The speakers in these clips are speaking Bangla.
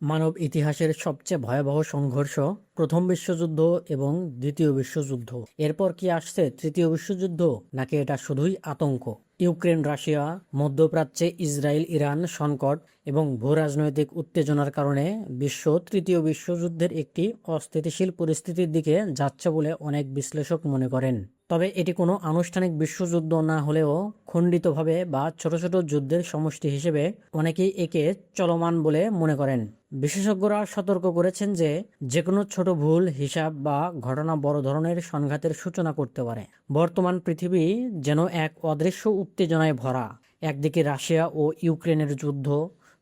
মানব ইতিহাসের সবচেয়ে ভয়াবহ সংঘর্ষ প্রথম বিশ্বযুদ্ধ এবং দ্বিতীয় বিশ্বযুদ্ধ। এরপর কি আসছে তৃতীয় বিশ্বযুদ্ধ, নাকি এটা শুধুই আতঙ্ক? ইউক্রেন রাশিয়া, মধ্যপ্রাচ্যে ইসরায়েল ইরান সংকট এবং ভূরাজনৈতিক উত্তেজনার কারণে বিশ্ব তৃতীয় বিশ্বযুদ্ধের একটি অস্থিতিশীল পরিস্থিতির দিকে যাচ্ছে বলে অনেক বিশ্লেষক মনে করেন। তবে এটি কোনো আনুষ্ঠানিক বিশ্বযুদ্ধ না হলেও খণ্ডিতভাবে বা ছোট ছোট যুদ্ধের সমষ্টি হিসেবে অনেকেই একে চলমান বলে মনে করেন। বিশেষজ্ঞরা সতর্ক করেছেন যে যেকোনো ছোট ভুল, হিসাব বা ঘটনা বড় ধরনের সংঘাতের সূচনা করতে পারে। বর্তমান পৃথিবী যেন এক অদৃশ্য উত্তেজনায় ভরা। একদিকে রাশিয়া ও ইউক্রেনের যুদ্ধ,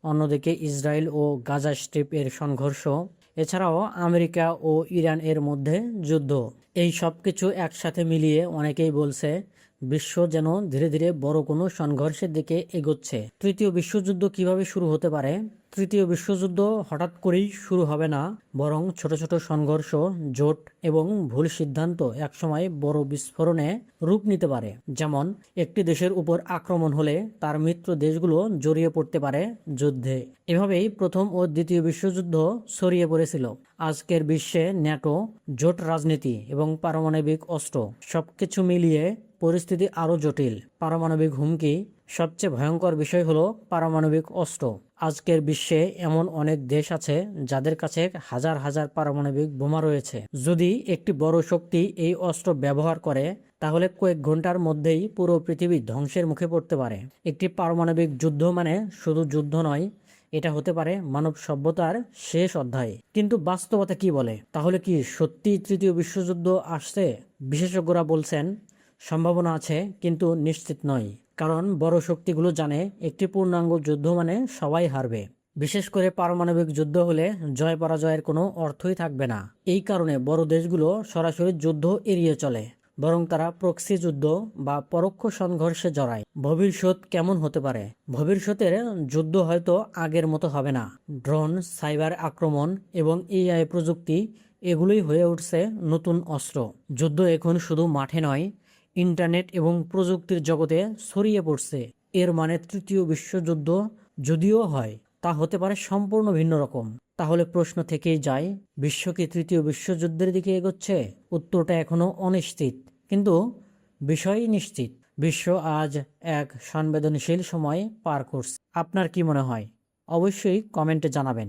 অন্যদিকে ইসরায়েল ও গাজা স্ট্রিপ এর সংঘর্ষ, এছাড়াও আমেরিকা ও ইরান এর মধ্যে যুদ্ধ। এই সব কিছু একসাথে মিলিয়ে অনেকেই বলছে বিশ্ব যেন ধীরে ধীরে বড় কোনো সংঘর্ষের দিকে এগোচ্ছে। তৃতীয় বিশ্বযুদ্ধ কিভাবে শুরু হতে পারে? তৃতীয় বিশ্বযুদ্ধ হঠাৎ করেই শুরু হবে না, বরং ছোট ছোট সংঘর্ষ, জোট এবং ভুল সিদ্ধান্ত একসময় বড় বিস্ফোরণে রূপ নিতে পারে। যেমন একটি দেশের উপর আক্রমণ হলে তার মিত্র দেশগুলো জড়িয়ে পড়তে পারে যুদ্ধে। এভাবেই প্রথম ও দ্বিতীয় বিশ্বযুদ্ধ ছড়িয়ে পড়েছিল। আজকের বিশ্বে ন্যাটো, জোট রাজনীতি এবং পারমাণবিক অস্ত্র সবকিছু মিলিয়ে পরিস্থিতি আরও জটিল। পারমাণবিক হুমকি সবচেয়ে ভয়ঙ্কর বিষয় হলো পারমাণবিক অস্ত্র। আজকের বিশ্বে এমন অনেক দেশ আছে যাদের কাছে হাজার হাজার পারমাণবিক বোমা রয়েছে। যদি একটি বড় শক্তি এই অস্ত্র ব্যবহার করে, তাহলে কয়েক ঘন্টার মধ্যেই পুরো পৃথিবী ধ্বংসের মুখে পড়তে পারে। একটি পারমাণবিক যুদ্ধ মানে শুধু যুদ্ধ নয়, এটা হতে পারে মানব সভ্যতার শেষ অধ্যায়। কিন্তু বাস্তবতা কি বলে? তাহলে কি সত্যি তৃতীয় বিশ্বযুদ্ধ আসছে? বিশেষজ্ঞরা বলছেন সম্ভাবনা আছে, কিন্তু নিশ্চিত নয়। কারণ বড় শক্তিগুলো জানে একটি পূর্ণাঙ্গ যুদ্ধ মানে সবাই হারবে। বিশেষ করে পারমাণবিক যুদ্ধ হলে জয় পরাজয়ের কোনো অর্থই থাকবে না। এই কারণে বড় দেশগুলো সরাসরি যুদ্ধ এড়িয়ে চলে, বরং তারা প্রক্সি যুদ্ধ বা পরোক্ষ সংঘর্ষে জড়ায়। ভবিষ্যৎ কেমন হতে পারে? ভবিষ্যতের যুদ্ধ হয়তো আগের মতো হবে না। ড্রোন, সাইবার আক্রমণ এবং এআই প্রযুক্তি, এগুলোই হয়ে উঠছে নতুন অস্ত্র। যুদ্ধ এখন শুধু মাঠে নয়, ইন্টারনেট এবং প্রযুক্তির জগতে ছড়িয়ে পড়ছে। এর মানে তৃতীয় বিশ্বযুদ্ধ যদিও হয়, তা হতে পারে সম্পূর্ণ ভিন্ন রকম। তাহলে প্রশ্ন থেকেই যায়, বিশ্ব কি তৃতীয় বিশ্বযুদ্ধের দিকে এগোচ্ছে? উত্তরটা এখনো অনিশ্চিত, কিন্তু বিষয় নিশ্চিত। বিশ্ব আজ এক সংবেদনশীল সময় পার করছে। আপনার কি মনে হয়? অবশ্যই কমেন্টে জানাবেন।